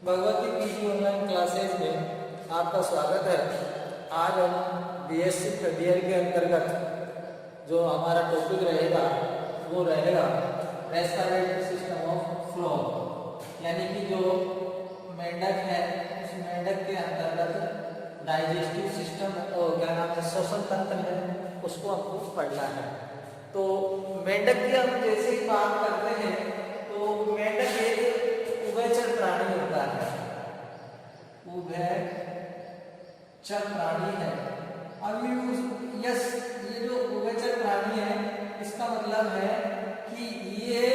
Bhagwati PG online classes में आपका स्वागत है। आज हम बीएससी थर्ड ईयर के अंतर्गत जो हमारा टॉपिक रहेगा वो रहेगा रेस्पिरेटरी सिस्टम ऑफ फ्रॉग, यानी कि जो मेंढक है उस मेंढक के अंतर्गत डाइजेस्टिव सिस्टम और क्या नाम है श्वसन तंत्र है उसको हमको पढ़ना है। तो मेंढक की हम जैसे ही बात करते हैं तो मेंढक एक उभयचर प्राणी होता है, उभयचर प्राणी है। अब ये जो उभयचर प्राणी है इसका मतलब है कि ये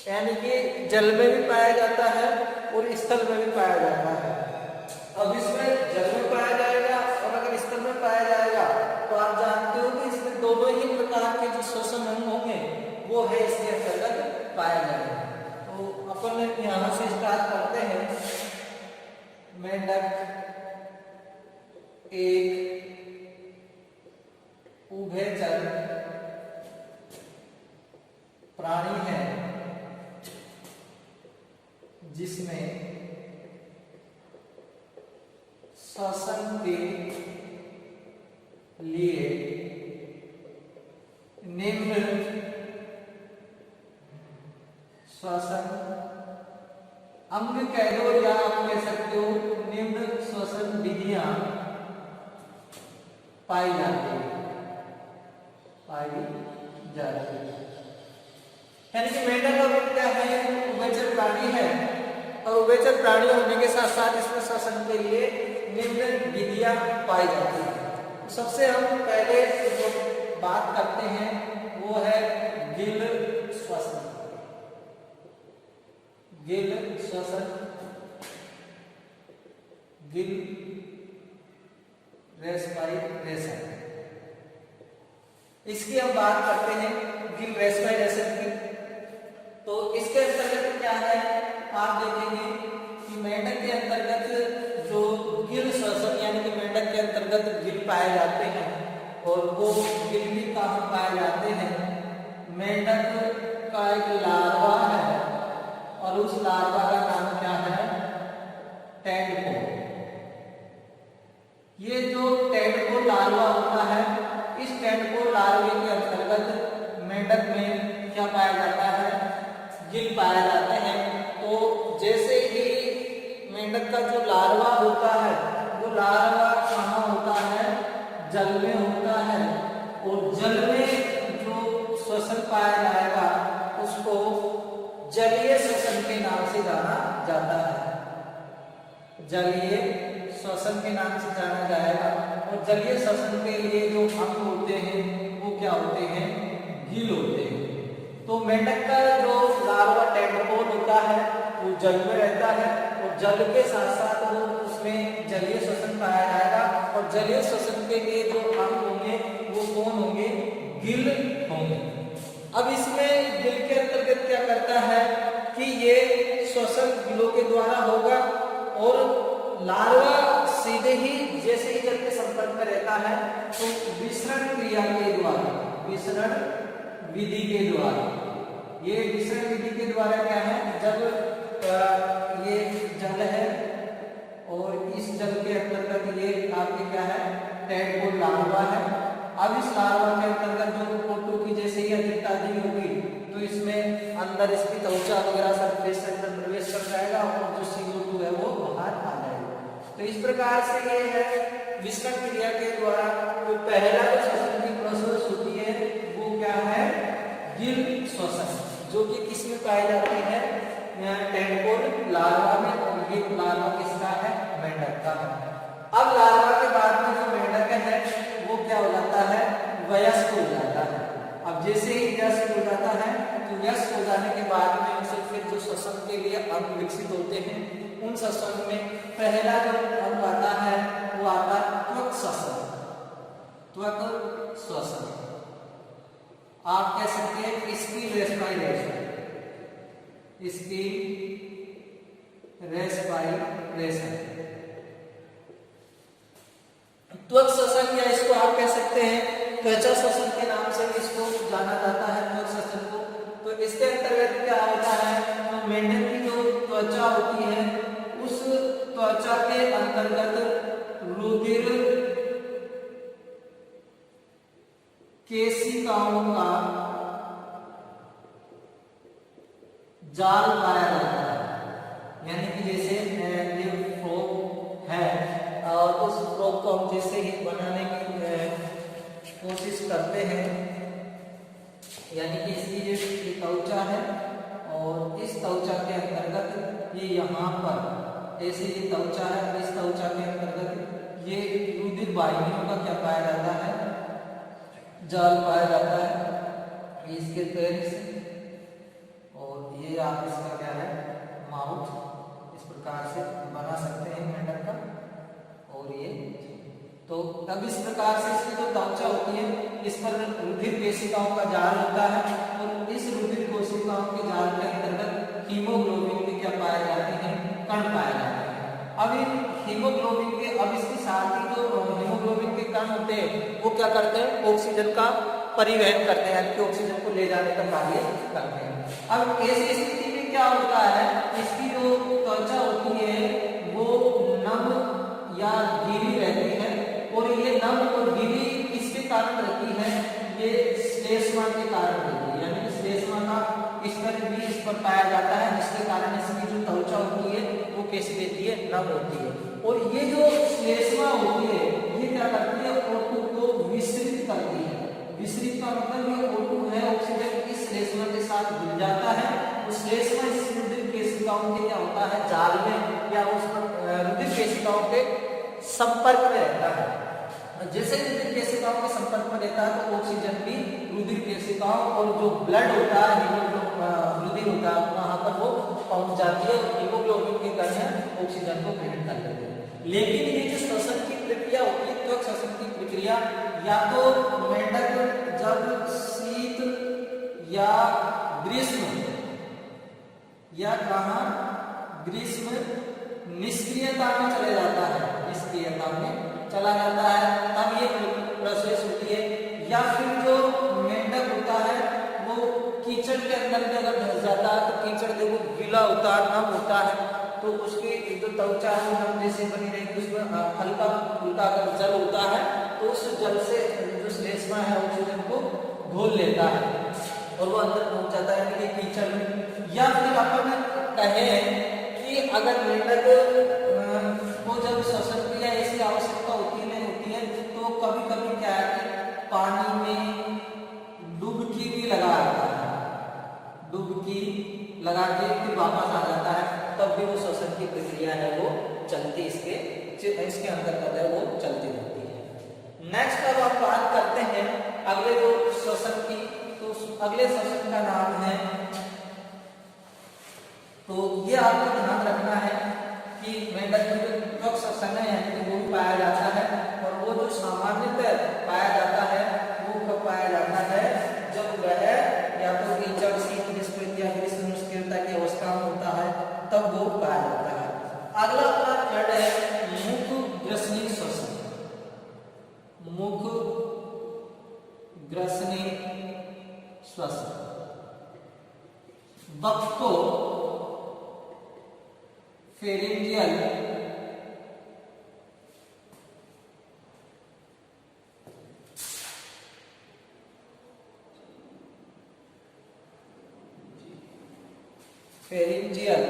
यानी कि जल में भी पाया जाता है और स्थल में भी पाया जाता है। अब इसमें जल में पाया जाएगा और अगर स्थल में पाया जाएगा तो आप जानते हो कि इसमें दोनों ही प्रकार के जो श्वसन अंग होंगे वो है इसके अंतर्गत पाया जाएगा। तो अपन यहाँ से स्टार्ट करते हैं। मेंढक एक उभयचर प्राणी है जिसमें श्वसन के लिए निम्न श्वसन अंग कह लो या आप कह सकते हो निम्न श्वसन विधियां पाई जाती है। यानी कि मेंढक अब क्या है, उभयचर प्राणी है और उभयचर प्राणी होने के साथ साथ इसमें श्वसन के लिए निम्न विधियां पाई जाती है। सबसे हम पहले जो बात करते हैं वो है गिल श्वसन। गिल श्वसन, गिल रेस्पिरेशन, इसकी हम बात करते हैं गिल रेस्पिरेशन की। तो इसके अंतर्गत क्या है, आप देखेंगे कि मेंढक के अंतर्गत जो गिल श्वसन यानी कि मेंढक के अंतर्गत गिल पाए जाते हैं और वो गिल भी कहाँ पाए जाते हैं, मेंढक का एक लार्वा है और उस लार्वा का नाम क्या है, टेडपोल। ये जो टेडपोल लार्वा होता है इस टेडपोल लार्वे के अंतर्गत मेंढक में क्या पाया जाता है, गिल पाए जाते हैं। तो जैसे ही मेंढक का जो लार्वा होता है वो लार्वा कहाँ होता है, जल में होता है और जल में जो श्वसन पाया जाएगा उसको जलीय श्वसन के नाम से जाना जाता है। जलीय श्वसन के नाम से जाना जाएगा और जलीय श्वसन के लिए जो अंग होते हैं वो क्या होते हैं, गिल होते हैं। तो मेंढक का जो लार्वा टेडपोल होता है वो जल में रहता है और जल के साथ साथ वो उसमें जलीय श्वसन पाया जाएगा और जलीय श्वसन के लिए जो अंग होंगे वो कौन होंगे, गिल होंगे। अब इसमें गिल के अंतर्गत क्या करता है कि ये श्वसन गिलों के द्वारा होगा और लार्वा सीधे ही जैसे ही जल के संपर्क में रहता है तो विसरण क्रिया के द्वारा, विसरण विधि के द्वारा, ये विसरण विधि के द्वारा क्या है, जब ये जल है और इस जल के अंतर्गत ये आपके क्या है, टेडपोल लार्वा है। अब इस लार्वा के अंतर्गत जो फोटो की जैसे ही अधिकता अधिक होगी तो इसमें अंदर इसकी त्वचा वगैरह सरफेस के अंदर प्रवेश कर जाएगा और जो CO2 है वो बाहर आ जाएगा। तो इस प्रकार से ये है विसरण क्रिया के द्वारा जो पहला जो श्वसन की प्रोसेस होती है वो क्या है, गिल श्वसन, जो कि किस में पाई जाती है, टेडपोल लार्वा में। और ये लार्वा किसका है, मेंढक का है। अब लार्वा के बाद में जो मेंढक है वो क्या हो जाता है, वयस्क हो जाता है। अब जैसे ही वयस्क हो जाता है तो वयस्क हो जाने के बाद में उसे फिर जो श्वसन के लिए अंग विकसित होते हैं उन श्वसन में पहला जो अंग आता है वो आता है त्वक श्वसन। त्वक श्वसन आप कह सकते हैं इसकी रेस्पिरेशन, इसकी रेस्पिरेशन। त्वक श्वसन या इसको आप कह सकते हैं त्वचा श्वसन के नाम से इसको जाना जाता है त्वक श्वसन को। तो इसके अंतर्गत क्या होता है, तो मेंढक की जो त्वचा होती है उस त्वचा के अंतर्गत रुधिर केशिकाओं का जाल पाया जाता है। यानी कि जैसे ये फ्रॉक है और उस फ्रॉक को हम जैसे ही बनाने की कोशिश करते हैं, यानी कि इसकी ये त्वचा है और इस त्वचा के अंतर्गत ये यहाँ पर ऐसे ये त्वचा है, इस त्वचा के अंतर्गत ये रुधिर वाहिनियों का क्या पाया जाता है, जाल पाया जाता है। इसके पैर से और ये आप इसका क्या है माउथ, इस प्रकार से बना सकते हैं मेंढक का। और ये तो अब इस प्रकार से इसकी जो त्वचा होती है इस पर रुधिर केशिकाओं का जाल होता है और इस रुधिर कोशिकाओं के जाल के अंतर्गत हीमोग्लोबिन के क्या पाए जाते हैं, कण पाए जाते हैं। अब इन हीमोग्लोबिन के, अब इसके साथ ही जो हीमोग्लोबिन के कण होते हैं वो क्या करते हैं, ऑक्सीजन का परिवहन करते हैं, यानी कि ऑक्सीजन को ले जाने का कार्य करते हैं। अब ऐसी स्थिति में क्या होता है, इसकी जो त्वचा होती है वो नम या गीली रहती है और ये नम और गीली किसके कारण रहती है, ये श्लेष्मा के कारण रहती है। यानी कि श्लेष्मा का स्तर भी इस पर पाया जाता है जिसके कारण इसकी जो त्वचा होती है वो कैसी रहती है, नम होती है। और ये जो श्लेष्मा होती है ये क्या करती है, O2 को विसरित करती है। विसरित का मतलब ये O2 है, ऑक्सीजन इस श्लेष्मा के साथ मिल जाता है, उस श्लेष्मा इस रुधिर केशिकाओं के क्या होता है जाल में या उस रुधिर केशिकाओं के संपर्क में रहता है। जैसे रुधिर केशिकाओं के संपर्क में रहता है तो ऑक्सीजन भी रुधिर केशिकाओं और जो ब्लड होता है रुधिर होता है वहां पर वो पहुंच जाती है और हीमोग्लोबिन के कारण ऑक्सीजन को ग्रहण कर लेते हैं। लेकिन ये जो श्वसन की प्रक्रिया होती है, त्वक श्वसन की प्रक्रिया, या तो मेंढक जब शीत या ग्रीष्म या कहा ग्रीष्म निष्क्रियता में चले जाता है, निष्क्रियता में चला जाता है तब ये प्रोसेस होती है। या फिर जो मेंढक होता है वो कीचड़ के अंदर में अगर धंस जाता है तो कीचड़ देखो गीला होता है, नम होता है, तो उसकी जो त्वचा है नम जैसे बनी रहेगी, उसमें हल्का फुल्का अगर जल होता है तो उस जल से जो श्लेष्मा है ऑक्सीजन को घोल लेता है और वो अंदर पहुंच जाता है कि कीचड़ में। या फिर अपन कहें कि अगर मेंढक को जब श्वसन की ऐसी आवश्यकता होती है तो कभी कभी क्या है कि पानी में डुबकी भी लगाता है, डुबकी लगा के फिर वापस आ जाता है, तब भी वो श्वसन की प्रक्रिया है वो चलती, इसके अंतर्गत है वो चलती रहती है। नेक्स्ट अब हम बात करते हैं अगले जो श्वसन की, तो अगले श्वसन का नाम है, तो ये आपको ध्यान रखना है कि मेंढक में जो त्वक श्वसन है यानी वो पाया जाता है और वो जो सामान्यतः पाया जाता है वो कब पाया जाता है, जब वह या तो कीचड़ शीत निष्क्रिय या ग्रीष्म निष्क्रियता की अवस्था में होता है तब वो पाया जाता है। अगला अपना थर्ड है मुख ग्रसनी श्वसन। मुख ग्रसनी श्वसन बक्को फेरिंजियल फेरिंजियल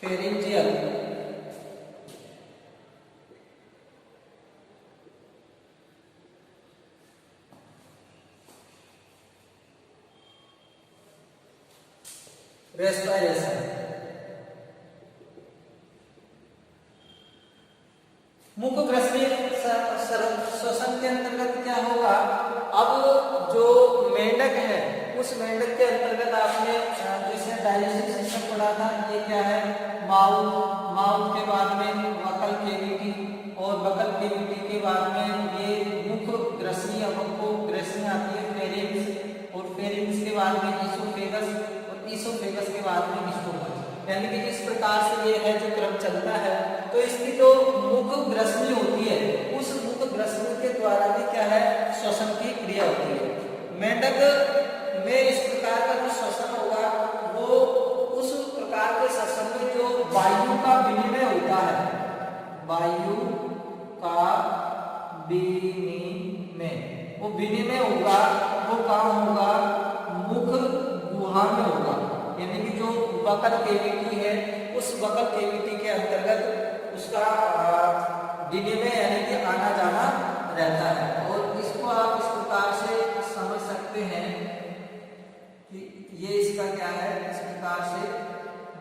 फेरिंजियल रेस्पिरेशन। मुख ग्रसनी श्वसन के अंतर्गत क्या होगा, अब जो मेंढक है उस मेंढक के अंतर्गत आपने जैसे डाइजेस्टिव सिस्टम पढ़ा था, ये क्या है माउथ, माउथ के बाद में बकल केविटी और बकल केविटी के बाद में ये मुख ग्रसनी, अब हमको ग्रसनी आती है फेरिंक्स और फेरिंक्स के बाद में ईसोफेगस और ईसोफेगस के बाद में स्टोमच। यानी कि इस प्रकार से ये है जो क्रम चलता है। तो इसकी जो मुख ग्रसनी होती है उस मुख ग्रसनी के द्वारा भी क्या है, श्वसन की क्रिया होती है। मेंढक में इस प्रकार का जो श्वसन होगा वो उस प्रकार के श्वसन में जो वायु का विनिमय होता है, वायु का विनिमय, वो विनिमय होगा, वो काम होगा मुख गुहा में होगा, यानी कि जो बकल केविटी है उस बकल केविटी के अंतर्गत उसका विनिमय यानी कि आना जाना रहता है। और इसको आप इस प्रकार से समझ सकते हैं कि ये इसका क्या है, इस प्रकार से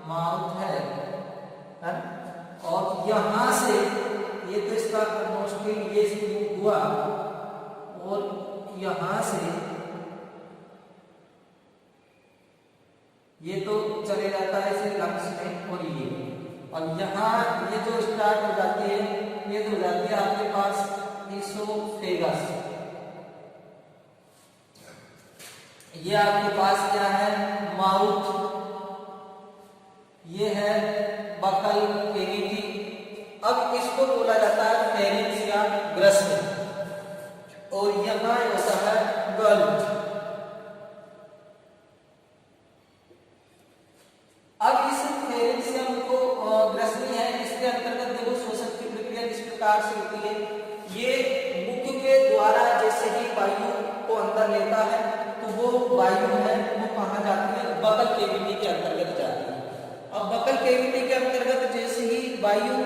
माउथ है और यहां से ये तो इसका मोस्टली ये मुख हुआ और यहां से ये तो चले जाता है इसे लंग्स में, और यहाँ ये जो स्टार्ट हो जाती है ये तो हो जाती है आपके पास इसोफेगस। ये आपके पास क्या है, माउथ, ये है बकल केविटी। अब इसको बोला जाता है फेरिंक्स या ग्रसन, और यहाँ होता है गल। अब इस फेरिंक्स या उनको ग्रसनी है, इसके अंतर्गत देखो श्वसन की प्रक्रिया किस प्रकार से होती है। ये मुख के द्वारा जैसे ही वायु को अंदर लेता है तो वो वायु है वो कहाँ जाती है, बकल केविटी के अंतर्गत जाती है। अब बकल केविटी के अंतर्गत जैसे ही वायु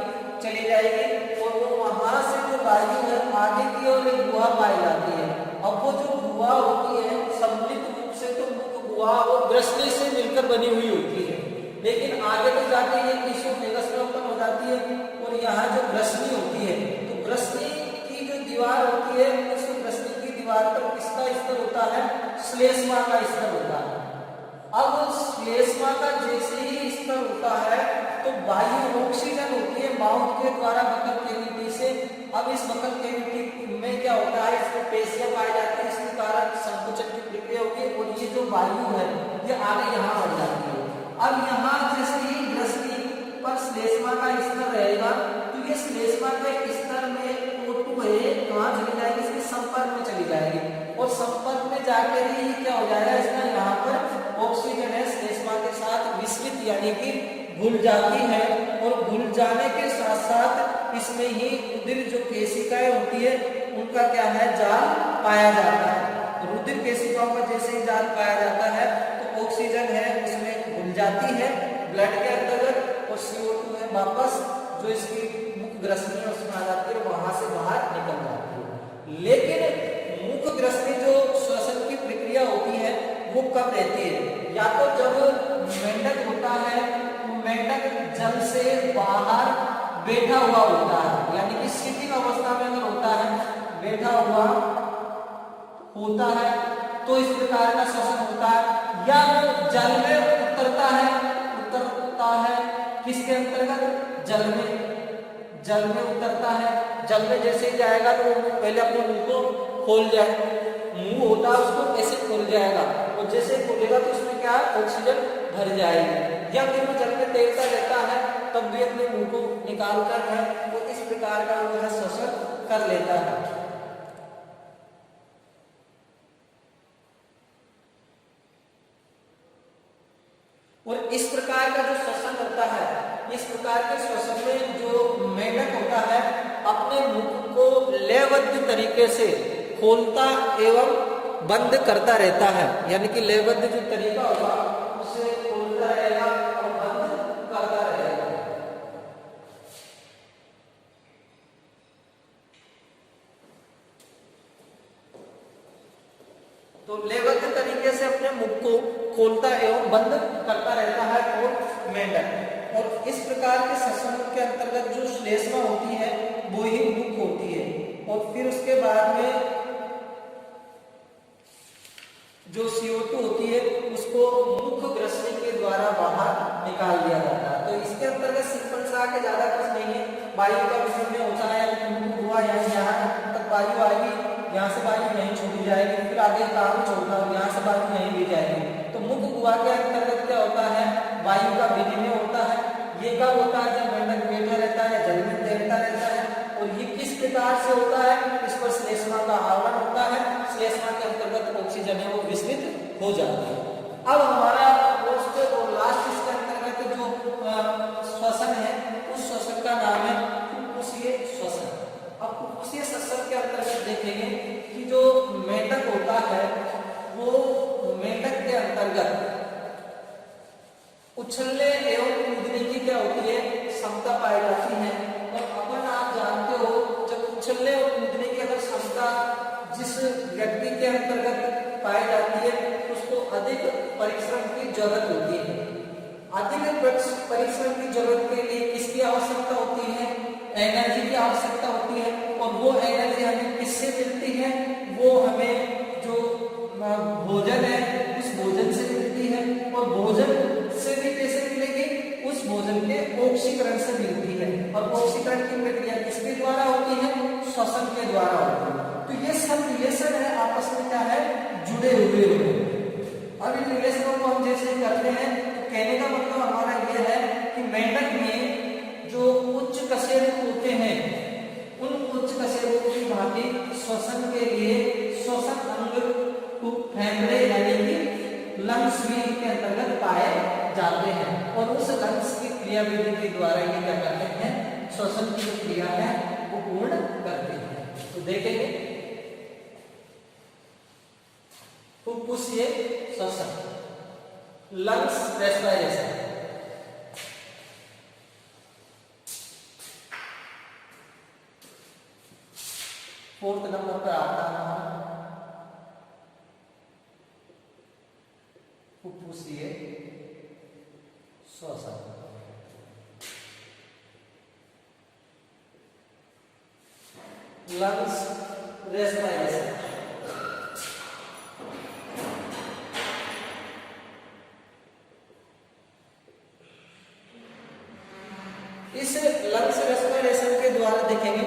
चली जाएगी और वो वहां से जो वायु है आगे की ओर एक गुहा पाई जाती है। अब वो जो गुहा होती है सम्मिलित रूप से तो मुख गुहा वो ग्रसनी से मिलकर बनी हुई होती है, लेकिन आगे तो जाके ये इसोफेगस में ओपन हो जाती है और यहाँ जो ग्रसनी होती है तो ग्रसनी की जो दीवार होती है उस ग्रसनी की दीवार पर किसका स्तर होता है, श्लेष्मा का स्तर होता है। अब श्लेष्मा का जैसे ही स्तर होता है तो वायु ऑक्सीजन होती है माउथ के द्वारा बकल केविटी से। अब इस बकल केविटी में क्या होता है, इसमें पेशियां पाई जाती है, इसके कारण संकुचन की प्रक्रिया होगी और ये जो वायु है ये आगे यहाँ बढ़ जाती है। अब यहाँ जैसे ही ग्रसनी पर श्लेष्मा का स्तर रहेगा तो ये श्लेष्मा के स्तर में O2 है कहाँ चली जाएगी, इसके संपर्क में चली जाएगी और संपर्क में जाकर ही क्या हो जाएगा, इसका यहाँ पर ऑक्सीजन है श्लेष्मा के साथ विस्मित यानी कि घुल जाती है और घुल जाने के साथ साथ इसमें ही रुधिर जो केशिकाएं होती है उनका क्या है, जाल पाया जाता है। रुधिर केशिकाओं का जैसे ही जाल पाया जाता है तो ऑक्सीजन है उसमें घुल जाती है ब्लड के अंतर्गत और CO2 है वापस जो इसकी मुख ग्रसनी है उसमें आ जाती है, वहां से बाहर निकल जाती है। लेकिन मुख ग्रसनी जो श्वसन की प्रक्रिया होती है वो कब रहती है, या तो जब मेंढक होता है तो मेंढक जल से बाहर बैठा हुआ होता है, यानी कि सिटिंग अवस्था में अगर होता है, बैठा हुआ होता है तो इस प्रकार का श्वसन होता है। या वो जल में उतरता है किसके अंतर्गत, जल में उतरता है। जल में जैसे ही जाएगा तो वो पहले अपने मुंह को खोल जाए, मुंह होता है उसको ऐसे खोल जाएगा और जैसे खोलेगा तो उसमें क्या है, ऑक्सीजन भर जाएगी। या फिर वो जल में तैरता रहता है तब भी अपने मुंह को निकाल कर है तो इस प्रकार का वो है श्वसन कर लेता है। और इस प्रकार का जो श्वसन होता है, इस प्रकार के श्वसन में जो मेंढक होता है अपने मुख को लयबद्ध तरीके से खोलता एवं बंद करता रहता है, यानी कि लयबद्ध जो तरीका होगा उसे खोलता रहेगा और बंद करता रहेगा। तो लयबद्ध तरीके से अपने मुख को खोलता एवं बंद करता रहता है और मेंढक। और इस प्रकार के श्वसन के अंतर्गत जो श्लेष्मा होती है वो ही मुख होती है और फिर उसके बाद में जो CO2 होती है उसको मुख ग्रसनी के द्वारा बाहर निकाल दिया जाता है। तो इसके अंतर्गत सिंपल सा के ज्यादा कुछ नहीं है, वायु का विनिमय होता है, मुख हुआ यहाँ तक वायु आएगी, यहाँ से वायु नहीं छोड़ी जाएगी, फिर आगे कहाँ छोड़ना हो, यहाँ से वायु नहीं ली जाएगी। तो मुख गुहा के अंतर्गत क्या होता है, वायु का विनिमय होता है। ये कब होता है, जब मेंढक बैठा रहता है, जल में तैरता रहता है। और ये किस प्रकार से होता है, इस पर श्लेष्मा का आवरण होता है, श्लेष्मा के अंतर्गत ऑक्सीजन है वो विस्मित हो जाती है। अब हमारा पोस्ट और लास्ट इसके अंतर्गत जो श्वसन है उस श्वसन का नाम है फुफ्फुसीय श्वसन। अब फुफ्फुसीय श्वसन के अंतर्गत देखेंगे कि जो मेंढक होता है वो मेंढक के अंतर्गत उछलने एवं कूदने की क्या होती है क्षमता पाई जाती है। और अपन आप जानते हो जब उछलने और कूदने की अगर क्षमता जिस व्यक्ति के अंतर्गत पाई जाती है उसको अधिक परिश्रम की जरूरत होती है। अधिक परिश्रम की जरूरत के लिए किसकी आवश्यकता होती है, एनर्जी की आवश्यकता होती है। और वो एनर्जी हमें किससे मिलती है, वो हमें जो भोजन है उस भोजन से मिलती है। और भोजन से भी कैसे मिलेगी, उस भोजन के ऑक्सीकरण से मिलती है। और ऑक्सीकरण की प्रक्रिया किसके द्वारा होती है, श्वसन के द्वारा होती है। तो ये सब रिलेशन है आपस में क्या है, जुड़े हुए हैं। अब इन रिलेशनों को हम जैसे करते हैं तो कहने का मतलब हमारा यह है कि मेंढक में जो उच्च कशेरुक होते हैं उन उच्च कशेरुकों की भांति श्वसन के लिए श्वसन अंग फेफड़े यानी कि लंग्स भी इनके अंतर्गत पाए जाते हैं। और उस लंग्स की क्रियाविधि के द्वारा ये क्या करते हैं, श्वसन की जो क्रिया है वो पूर्ण करते हैं। तो देखेंगे फुफ्फुसीय श्वसन, लंग्स रेस्पिरेशन। फोर्थ नंबर पर आता है फुफ्फुसीय श्वसन। Lungs respiration. इस लंग्स रेस्पिरेशन के द्वारा देखेंगे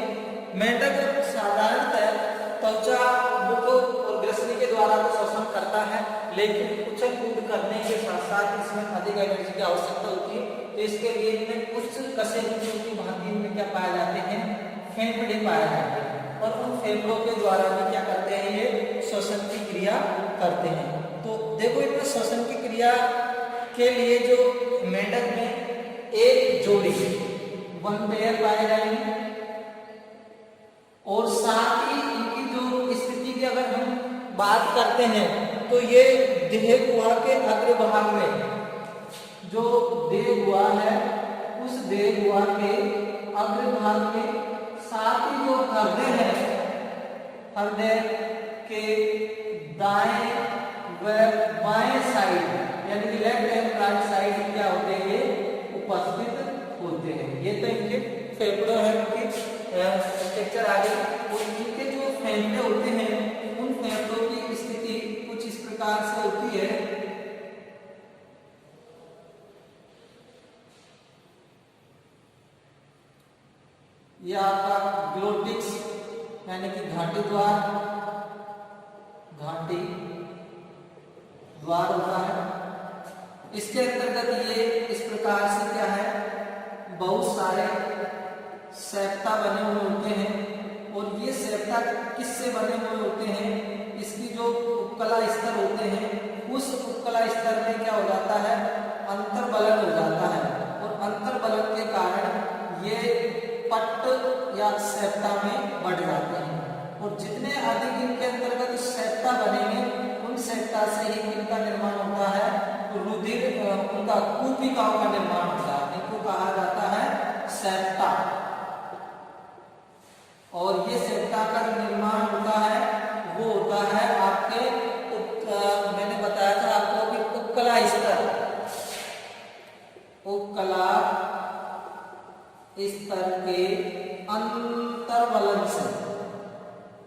मेंढक साधारणतः त्वचा, मुख और ग्रसनी के द्वारा तो श्वसन करता है, लेकिन उछल कूद करने के साथ साथ इसमें अधिक एनर्जी की आवश्यकता होती है। तो इसके लिए इनमें उच्च कशेरुकों की भांति में क्या पाए जाते हैं, फेफड़े पाए जाते हैं। और उन फेफड़ों के द्वारा भी क्या करते हैं, ये श्वसन की क्रिया करते हैं। तो देखो इनमें श्वसन की क्रिया के लिए जो मेंढक में एक जोड़ी वन पेयर पाए जाएंगे। और साथ ही इनकी जो स्थिति की अगर हम बात करते हैं तो ये देह गुहा के अग्रभाग में जो देह गुहा है उस देह गुहा के अग्रभाग में, साथ ही जो हृदय है, हृदय के दाएं व बाएं साइड यानी कि लेफ्ट एंड राइट साइड क्या होते हैं, ये उपस्थित होते हैं। ये तो इनके फेफड़े हैं, उनकी स्ट्रक्चर आगे। और इनके जो फेफड़े होते हैं उन फेफड़ों की स्थिति कुछ इस प्रकार से होती है। यह आपका ग्लोटिक्स यानी कि घाटी द्वार, घाटी द्वार होता है। इसके अंतर्गत ये इस प्रकार से क्या है, बहुत सारे सेप्टा बने हुए होते हैं। और ये सेप्टा किससे बने हुए होते हैं, इसकी जो उपकला स्तर होते हैं उस उपकला स्तर में क्या हो जाता है, अंतर्बलन हो जाता है। और अंतर्बलन के कारण ये पट्ट या सेप्टा में बढ़ जाते हैं। और जितने अधिक इनके अंतर्गत सेप्टा बनेंगे उन सेप्टा से ही इनका निर्माण होता है, रुधिर उनका कूपिकाओं का निर्माण होता है। इनको कहा जाता है सेप्टा। और ये सेप्टा का निर्माण होता है वो होता है आपके मैंने बताया था आपको कि उपकला स्तर, उपकला स्तर के अंतर्बलन से,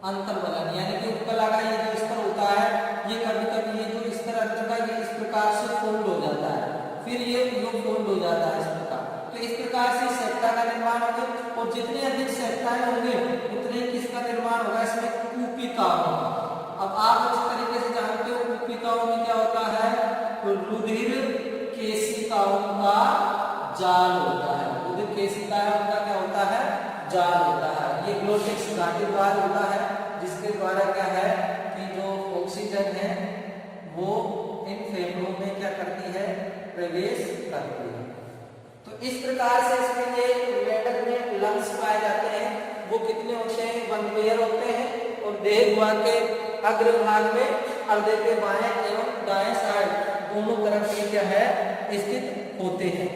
अंतर्बलन यानी कि उपकला का ये जो स्तर होता है ये कभी कभी ये जो स्तर अंतर का ये इस प्रकार से फोल्ड हो जाता है, फिर ये फोल्ड हो जाता है इस प्रकार। तो इस प्रकार से सेप्टा का निर्माण होगा। और जितने अधिक सेप्टाएं होंगे उतने किसका निर्माण होगा, इसमें कूपिकाओं। अब आप इस तरीके से जानते हो कूपिकाओं में क्या होता है, तो रुधिर केशिकाओं का जाल होता है। रुधिर केशिकाओं का क्या होता है, जाल होता है। ये ग्लोटिक्स नाड़ी द्वार होता है, जिसके द्वारा क्या है कि जो ऑक्सीजन है वो इन फेफड़ों में क्या करती है, प्रवेश करती है। तो इस प्रकार से इसमें ये मेंढक में लंग्स पाए जाते हैं, वो कितने होते हैं, 1 पेयर होते हैं, और देह गुहा के अग्रभाग में हृदय के बाएं एवं दाएं साइड दोनों तरफ ये क्या है, स्थित होते हैं।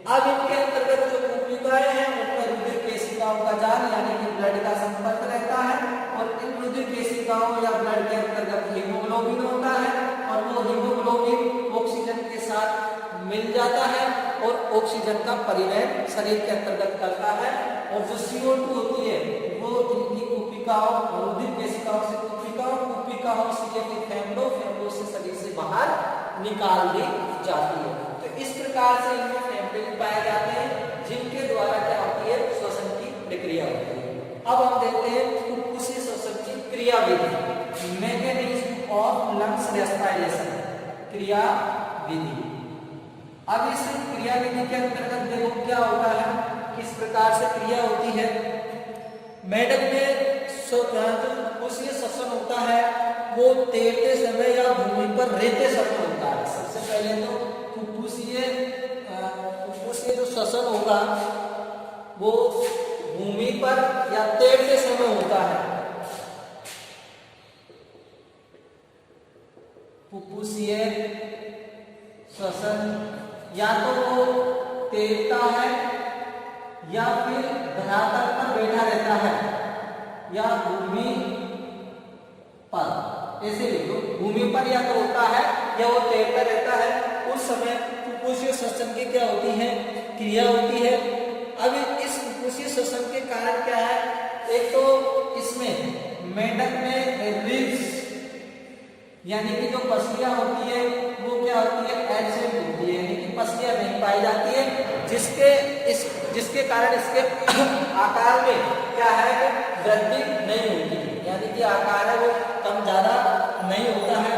अब इनके अंतर्गत जो कोशिकाएं हैं उनमें रुधिर केशिकाओं का जाल यानी कि ब्लड का संपर्क रहता है, और इन रुधिर केशिकाओं या ब्लड के अंतर्गत हीमोग्लोबिन होता है, और वो हीमोग्लोबिन ऑक्सीजन के साथ मिल जाता है और ऑक्सीजन का परिवहन शरीर के अंतर्गत करता है। और जो CO2 होती है वो इनकी कोशिकाओं, रुधिर केशिकाओं से कोशिकाओं से ये फेफड़ों से शरीर से बाहर निकाल दी जाती है। तो इस प्रकार से इनमें फेफड़े पाए जाते हैं, जिनके द्वारा क्या होती है, श्वसन की प्रक्रिया होती है। अब हम देखते हैं फुफ्फुसीय श्वसन की क्रिया विधि, मैकेनिज्म ऑफ लंग्स रेस्पिरेशन, क्रिया विधि। अब इस क्रिया विधि के अंतर्गत देखो क्या होता है, किस प्रकार से क्रिया होती है। मेंढक में जो फुफ्फुसीय श्वसन होता है वो तैरते समय या भूमि पर रहते समय होता है। सबसे पहले तो फुफ्फुसीय जो श्वसन होगा वो भूमि पर या तैरते समय होता है। फुफ्फुसीय श्वसन या तो वो तैरता है या फिर धरातल पर बैठा रहता है या भूमि पर, ऐसे लिखो, भूमि पर या तो होता है या वो तैरता रहता है, उस समय फुफ्फुसीय श्वसन की क्या होती है, क्रिया होती है। अब इस फुफ्फुसीय श्वसन के कारण क्या है, एक तो इसमें मेंढक में रिब्स यानी कि जो पसलियां होती है वो क्या होती है, एब्सेंट होती है, यानी कि पसलियां नहीं पाई जाती है, जिसके कारण इसके आकार में क्या है कि वृद्धि नहीं होती है, यानी कि आकार है वो कम ज्यादा नहीं होता है।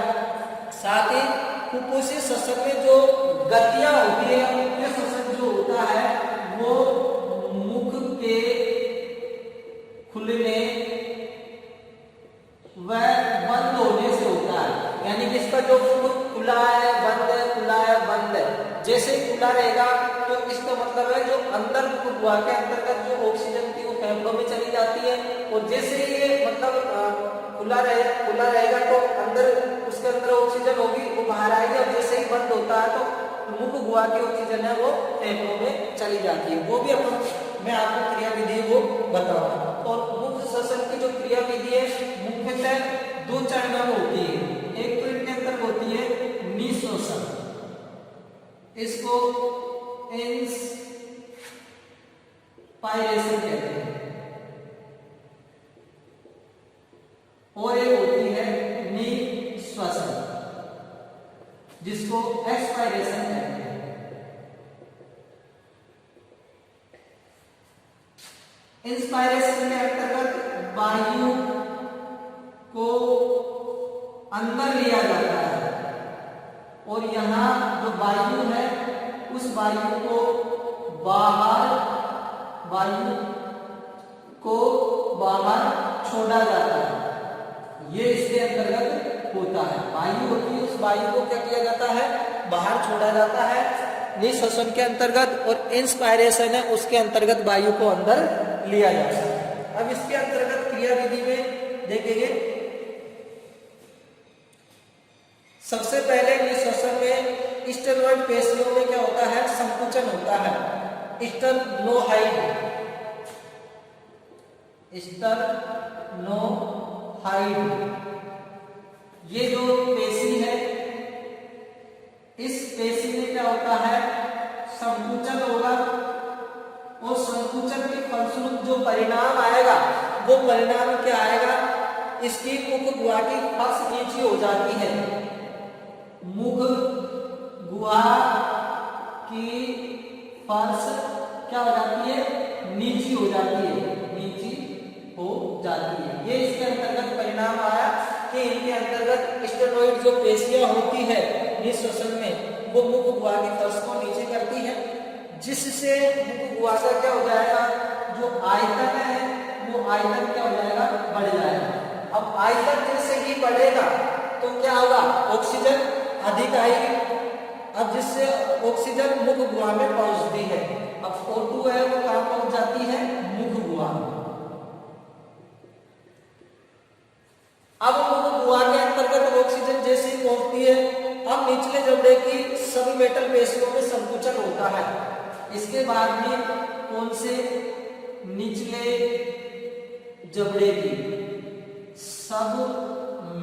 साथ ही फुफ्फुसीय श्वसन में जो गतियां होती है, मुख्य श्वसन जो होता है वो मुख के खुलने व बंद होने से होता है, यानी कि इसका जो मुख खुला है बंद है, खुला है बंद है, जैसे ही खुला रहेगा तो इसका मतलब है जो अंदर मुख गुहा के अंतर्गत जो ऑक्सीजन थी वो फेफड़ों में चली जाती है, और जैसे ही ये मतलब खुला रहेगा तो अंदर उसके अंदर ऑक्सीजन होगी वो बाहर आएगी, और जैसे ही बंद होता है तो मुख गुहा की ऑक्सीजन है वो फेफड़ों में चली जाती है। वो भी मैं आपको क्रिया विधि वो बताऊंगा। और मुख श्वसन की जो क्रिया विधि है मुख्यतः 2 चरणों में होती है। एक तो इनके अंदर होती है निःश्वसन, इसको इंस्पायरेशन कहते हैं, और एक होती है निःश्वसन जिसको एक्सपायरेशन कहते हैं। इंस्पायरेशन के अंतर्गत वायु को अंदर लिया जाता है, और यहाँ जो वायु है उस वायु को बाहर छोड़ा जाता है। ये इसके अंतर्गत होता है। वायु होती है, उस वायु को क्या किया जाता है, बाहर छोड़ा जाता है निःश्वसन के अंतर्गत, और इंस्पायरेशन है उसके अंतर्गत वायु को अंदर लिया जाता है। अब इसके अंतर्गत क्रिया विधि में देखेंगे, सबसे पहले निःश्वसन में स्टेरॉइड पेशियों में क्या होता है, संकुचन होता है, स्टेरनोहाइड, ये जो पेशी है इस पेशी में क्या होता है, संकुचन होगा, और संकुचन के फलस्वरूप जो परिणाम आएगा वो परिणाम क्या आएगा, इसकी मुख गुहा की फर्श नीची हो जाती है, मुख गुहा की फर्श क्या हो जाती है, नीची हो जाती है, ये इसके अंतर्गत परिणाम आया कि इनके अंतर्गत स्टेरॉइड जो पेशियां होती है निःश्वसन में वो मुख गुहा की फर्श को नीचे करती है, जिससे मुख गुहा का क्या हो जाएगा, जो आयतन है वो आयतन क्या हो जाएगा, बढ़ जाएगा। अब आयतन जैसे ही बढ़ेगा तो क्या होगा, ऑक्सीजन अधिक आएगी। अब जिससे ऑक्सीजन मुख गुहा में पहुंचती है। अब O2 है वो कहां पहुंच जाती है, मुख गुहा में। अब मुख गुहा के अंतर्गत ऑक्सीजन जैसे ही पहुंचती है, अब निचले जबड़े की सभी मेटल पेशियों में संकुचन होता है। इसके बाद में कौन से, निचले जबड़े की सब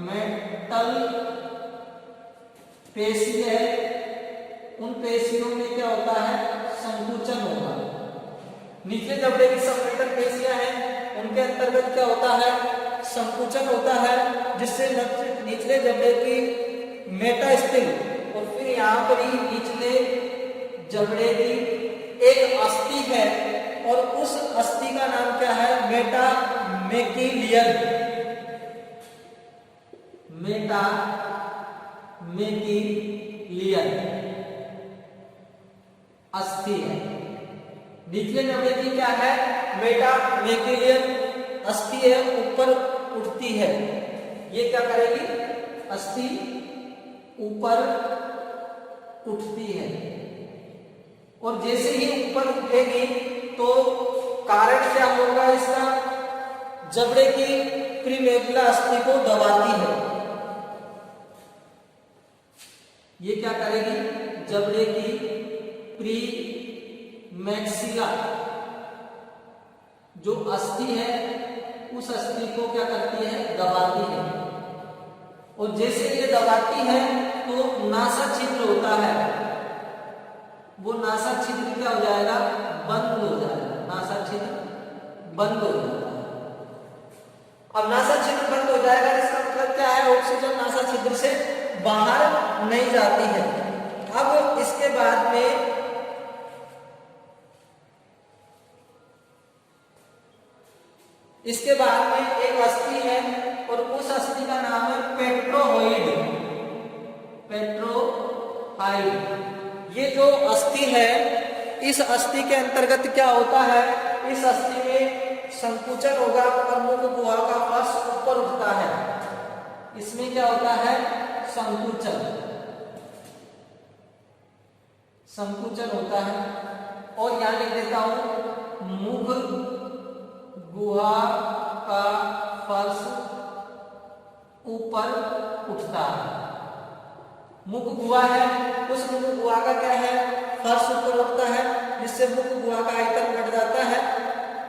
मेटल पेशी है, उन पेशियों में क्या होता है, संकुचन होगा। निचले जबड़े की सब मेटल पेशियां हैं, उनके अंतर्गत क्या होता है, संकुचन होता है, जिससे निचले जबड़े की मेटास्टिल और फिर यहाँ पर ही निचले जबड़े की एक अस्थि है और उस अस्थि का नाम क्या है, मेटामेकिलियन। मेटामेकिलियन अस्थि है। निचले जबड़े की क्या है, मेटामेकिलियन अस्थि है, ऊपर उठती है। ये क्या करेगी, अस्थि ऊपर उठती है और जैसे ही ऊपर उठेगी तो कारण क्या होगा इसका, जबड़े की प्रीमेक्युला अस्थि को दबाती है। ये क्या करेगी, जबड़े की प्रीमैक्सिला जो अस्थि है उस अस्थि को क्या करती है, दबाती है। और जैसे ये दबाती है तो नासा छिद्र होता है, वो नासा छिद्र क्या हो जाएगा, बंद हो जाएगा। नासा छिद्र बंद हो जाएगा। अब नासा छिद्र बंद हो जाएगा, इसका मतलब क्या है, ऑक्सीजन नासा छिद्र से बाहर नहीं जाती है। अब इसके बाद में एक अस्थि है और उस अस्थि का नाम है पेट्रोहाइड। ये जो अस्थि है, इस अस्थि के अंतर्गत क्या होता है, इस अस्थि में संकुचन होगा और मुख गुहा का फर्श ऊपर उठता है। इसमें क्या होता है, संकुचन होता है। और यहां लिख देता हूं, मुख गुहा का फर्श ऊपर उठता है। मुख गुहा है, उस मुख गुहा का क्या है, फर्श ऊपर उठता है, जिससे मुख गुहा का आयतन बढ़ जाता है।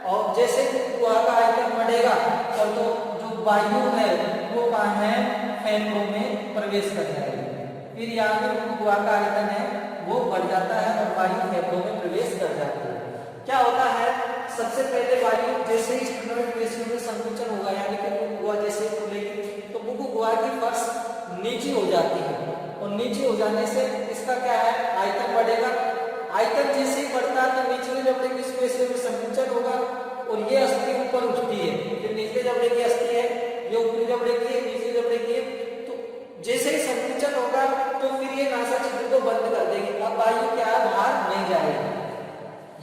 और जैसे मुख गुहा का आयतन बढ़ेगा और तो जो वायु है वो कहाँ है, फेफड़ों में प्रवेश कर जाएगी। फिर यहाँ पे मुख गुहा का आयतन है वो बढ़ जाता है और वायु फेफड़ों में प्रवेश कर जाती है। क्या होता है, सबसे पहले वायु जैसे ही स्टूडेंट पेशियों में संकुचन होगा, यानी कि मुख गुहा जैसे खुलेगी तो मुख गुहा की फर्श नीचे हो जाती है और नीचे हो जाने से इसका क्या है, आयतन बढ़ेगा। आयतन जैसे ही बढ़ता है तो निचले जबड़े की पेशियों में संकुचन होगा और ये अस्थि ऊपर उठती है। जो निचले जबड़े की अस्थि है ये ऊपरी जबड़े की है, निचले जबड़े की है। तो जैसे ही संकुचन होगा तो फिर ये नासा छिद्र को बंद कर देगी। अब वायु क्या है, बाहर नहीं जाएगी।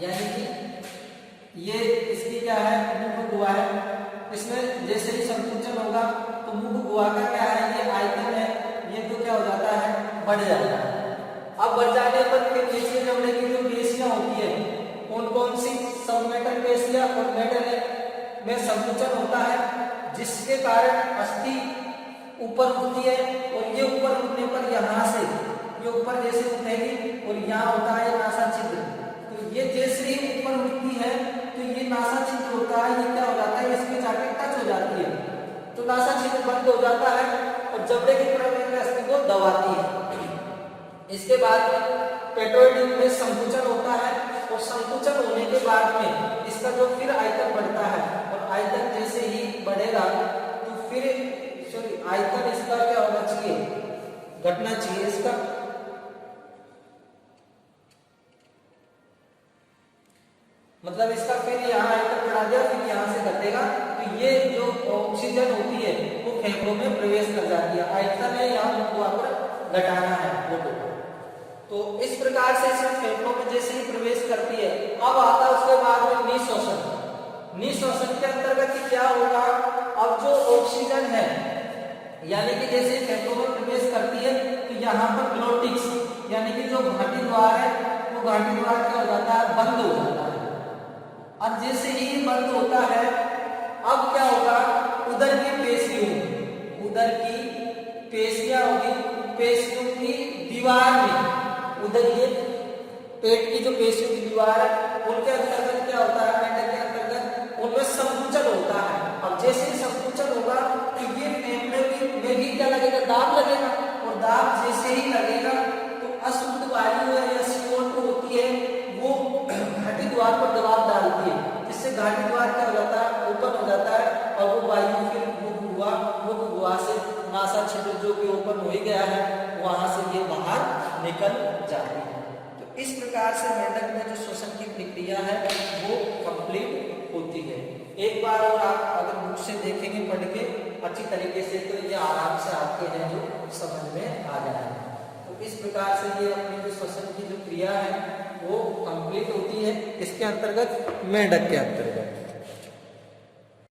यानी कि ये इसकी क्या है, मुख गुहा है। इसमें जैसे ही संकुचन होगा तो मुख गुहा का क्या है, ये आयतन है, ये तो क्या हो जाता है, बढ़ जाता है। अब बढ़ जाने पर फिर निचले जबड़े की जो पेशियां होती है, कौन कौन सी, सब मेटल पेशियां और मेटल में संकुचन होता है, जिसके कारण अस्थि ऊपर उठती है। और ये ऊपर उठने पर यहाँ से ये ऊपर जैसे उठेगी और यहाँ होता है नासा छिद्र। तो ये जैसे ही ऊपर उठती है तो ये नासा छिद्र होता है, ये क्या हो जाता है, इसके जाके टच हो जाती है तो नासा छिद्र बंद हो जाता है और जबड़े की प्रीमेक्युला अस्थि को दबाती है। इसके बाद पेट्रोइड में संकुचन होता है और संकुचन होने के बाद में इसका जो फिर आयतन बढ़ता है और आयतन जैसे ही बढ़ेगा तो फिर आयतन इसका क्या होना चाहिए, घटना चाहिए इसका। मतलब इसका फिर यहाँ आयतन बढ़ा दिया, फिर यहाँ से घटेगा तो ये जो ऑक्सीजन होती है वो फेफड़ों में प्रवेश कर जाती है। आयतन है यहाँ मुख पर घटाना है वो। तो इस प्रकार से इसमें फेफड़ों में जैसे ही प्रवेश करती है, अब आता है उसके बाद में निःशोषण। निःश्वसन के अंतर्गत क्या होगा, अब जो ऑक्सीजन है यानी कि जैसे फेफड़ों में प्रवेश करती है तो यहाँ पर ग्लोटिक्स यानी कि जो घाटी द्वार है वो घाटी द्वार क्या हो जाता है, बंद हो जाता है। और जैसे ही बंद होता है अब क्या होगा, उदर की पेशियां होगी, पेशियों की दीवार में, उदर ये पेट की जो पेशियों की दीवार है उनके अंतर्गत क्या होता है, मेंढक के अंतर्गत उनमें संकुचन होता है। अब जैसे ही संकुचन होगा तो ये फेफड़े में भी क्या लगेगा, दाब लगेगा, और दाब जैसे ही लगेगा तो अशुद्ध वायु है या CO2 होती है वो घाटी द्वार पर दबाव डालती है, जिससे घाटी द्वार क्या हो जाता है, ओपन हो जाता है, और वो वायु फिर मुख गुहा से नासा छिद्र जो कि ओपन हो ही गया है वहां से ये बाहर निकल जाती है। तो इस प्रकार से मेंढक में जो श्वसन की प्रक्रिया है वो कंप्लीट होती है। एक बार और आप अगर बुक से देखेंगे पढ़ के अच्छी तरीके से तो ये आराम से आपके हैं जो समझ में आ जाएगा। तो इस प्रकार से ये अपनी जो श्वसन की जो क्रिया है वो कंप्लीट होती है, इसके अंतर्गत, मेंढक के अंतर्गत।